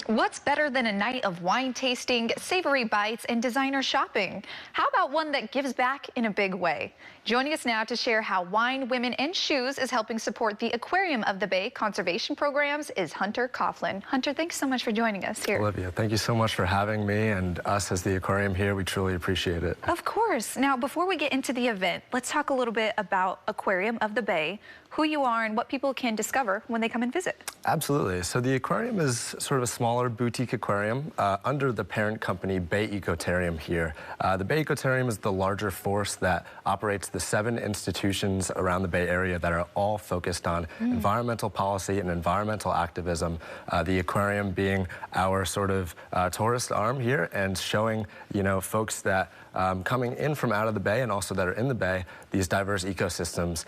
What's better than a night of wine tasting, savory bites, and designer shopping? How about one that gives back in a big way? Joining us now to share how Wine, Women, and Shoes is helping support the Aquarium of the Bay conservation programs is Hunter Coughlin. Hunter, thanks so much for joining us here. Olivia, thank you so much for having me and us as the Aquarium here. We truly appreciate it. Of course. Now, before we get into the event, let's talk a little bit about Aquarium of the Bay, who you are and what people can discover when they come and visit. Absolutely. So the aquarium is sort of a smaller boutique aquarium under the parent company Bay Ecotarium here. The Bay Ecotarium is the larger force that operates the 7 institutions around the Bay Area that are all focused on environmental policy and environmental activism. The aquarium being our sort of tourist arm here and showing, folks that coming in from out of the Bay and also that are in the Bay, these diverse ecosystems.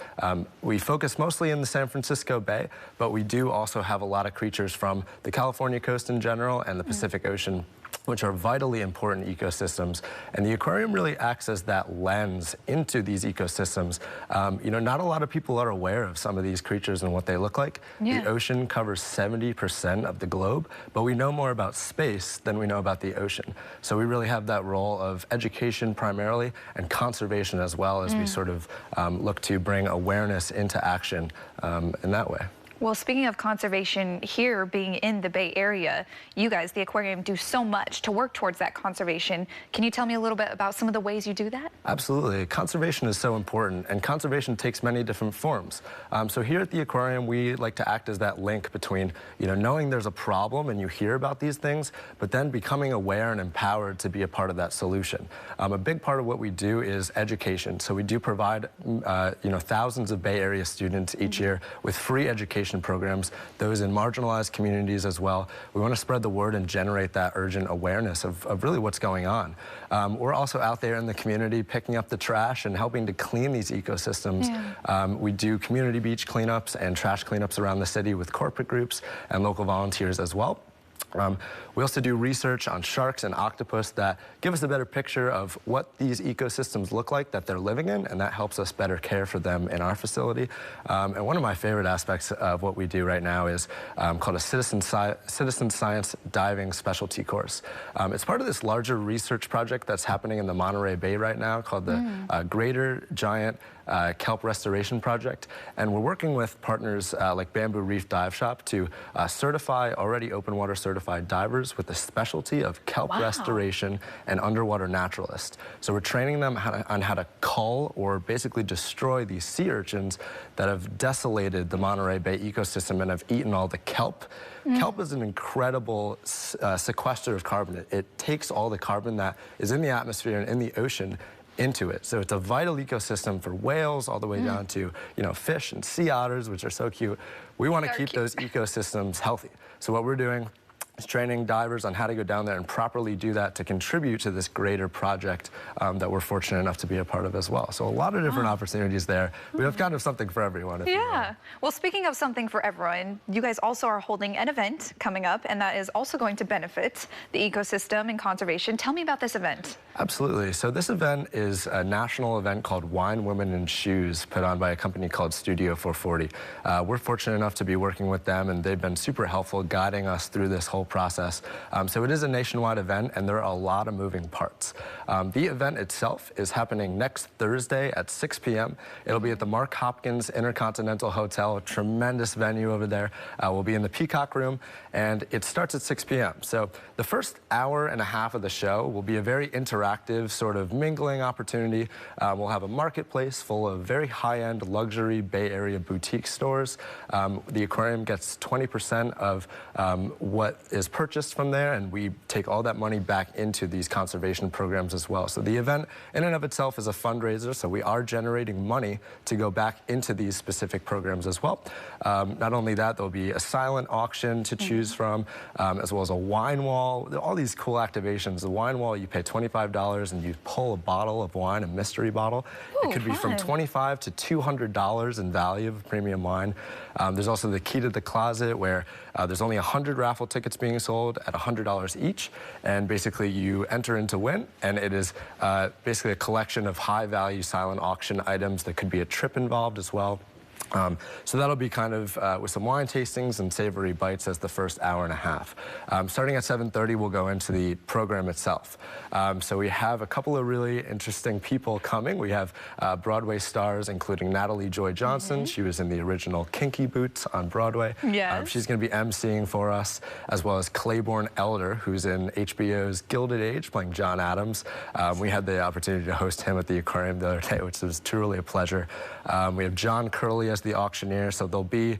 We focus mostly in the San Francisco Bay, but we do also have a lot of creatures from the California coast in general and the Pacific Ocean, which are vitally important ecosystems. And the aquarium really acts as that lens into these ecosystems. Not a lot of people are aware of some of these creatures and what they look like. Yeah. The ocean covers 70% of the globe, but we know more about space than we know about the ocean. So we really have that role of education primarily and conservation as well as we sort of look to bring awareness into action in that way. Well, speaking of conservation here, being in the Bay Area, you guys, the aquarium, do so much to work towards that conservation. Can you tell me a little bit about some of the ways you do that? Absolutely. Conservation is so important, and conservation takes many different forms. So here at the aquarium, we like to act as that link between, knowing there's a problem and you hear about these things, but then becoming aware and empowered to be a part of that solution. A big part of what we do is education. So we do provide, thousands of Bay Area students each year with free education programs, those in marginalized communities as well. We want to spread the word and generate that urgent awareness of really what's going on. We're also out there in the community picking up the trash and helping to clean these ecosystems. We do community beach cleanups and trash cleanups around the city with corporate groups and local volunteers as well. We also do research on sharks and octopus that give us a better picture of what these ecosystems look like that they're living in, and that helps us better care for them in our facility. And one of my favorite aspects of what we do right now is called a citizen science diving specialty course. It's part of this larger research project that's happening in the Monterey Bay right now called the Greater Giant Kelp Restoration Project, and we're working with partners like Bamboo Reef Dive Shop to certify already open water certified divers with the specialty of kelp restoration and underwater naturalist. So we're training them on how to cull or basically destroy these sea urchins that have desolated the Monterey Bay ecosystem and have eaten all the kelp. Kelp is an incredible sequester of carbon. It takes all the carbon that is in the atmosphere and in the ocean into it. So it's a vital ecosystem for whales all the way down to, fish and sea otters, which are so cute. We want to keep those ecosystems healthy. So what we're doing is training divers on how to go down there and properly do that to contribute to this greater project that we're fortunate enough to be a part of as well. So a lot of different opportunities there. We have kind of something for everyone. Yeah. Well, speaking of something for everyone, you guys also are holding an event coming up, and that is also going to benefit the ecosystem and conservation. Tell me about this event. Absolutely. So this event is a national event called Wine, Women, and Shoes, put on by a company called Studio 440. We're fortunate enough to be working with them, and they've been super helpful guiding us through this whole process. So it is a nationwide event, and there are a lot of moving parts. The event itself is happening next Thursday at 6 p.m. It'll be at the Mark Hopkins Intercontinental Hotel, a tremendous venue over there. We'll be in the Peacock Room, and it starts at 6 p.m. So the first hour and a half of the show will be a very interactive sort of mingling opportunity. We'll have a marketplace full of very high-end luxury Bay Area boutique stores. The aquarium gets 20% of what is purchased from there, and we take all that money back into these conservation programs as well. So the event in and of itself is a fundraiser, so we are generating money to go back into these specific programs as well. Not only that, there'll be a silent auction to choose from, as well as a wine wall. All these cool activations. The wine wall, you pay $25 and you pull a bottle of wine, a mystery bottle. Ooh, it could be from $25 to $200 in value of premium wine. There's also the key to the closet, where there's only 100 raffle tickets being sold at $100 each, and basically you enter in to win, and it is basically a collection of high-value silent auction items. There could be a trip involved as well. So that'll be kind of with some wine tastings and savory bites as the first hour and a half. Starting at 7:30, we'll go into the program itself. So we have a couple of really interesting people coming. We have Broadway stars, including Natalie Joy Johnson. She was in the original Kinky Boots on Broadway. Yes. She's going to be emceeing for us, as well as Claiborne Elder, who's in HBO's Gilded Age, playing John Adams. We had the opportunity to host him at the Aquarium the other day, which was truly a pleasure. We have John Curley as the auctioneer, so there'll be,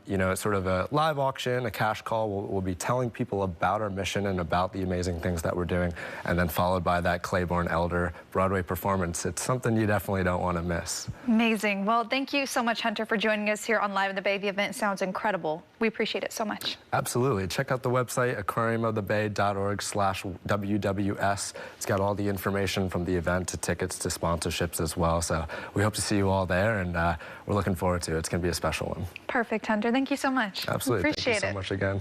you know, sort of a live auction, a cash call. We'll be telling people about our mission and about the amazing things that we're doing, and then followed by that Claiborne Elder Broadway performance. It's something you definitely don't want to miss. Amazing. Well, thank you so much, Hunter, for joining us here on Live in the Bay. The event sounds incredible. We appreciate it so much. Absolutely. Check out the website, aquariumofthebay.org/WWS. It's got all the information from the event to tickets to sponsorships as well. So we hope to see you all there, and we're looking forward to it. It's going to be a special one. Perfect, Hunter. Thank you so much. Absolutely. Appreciate it. Thank you so much again.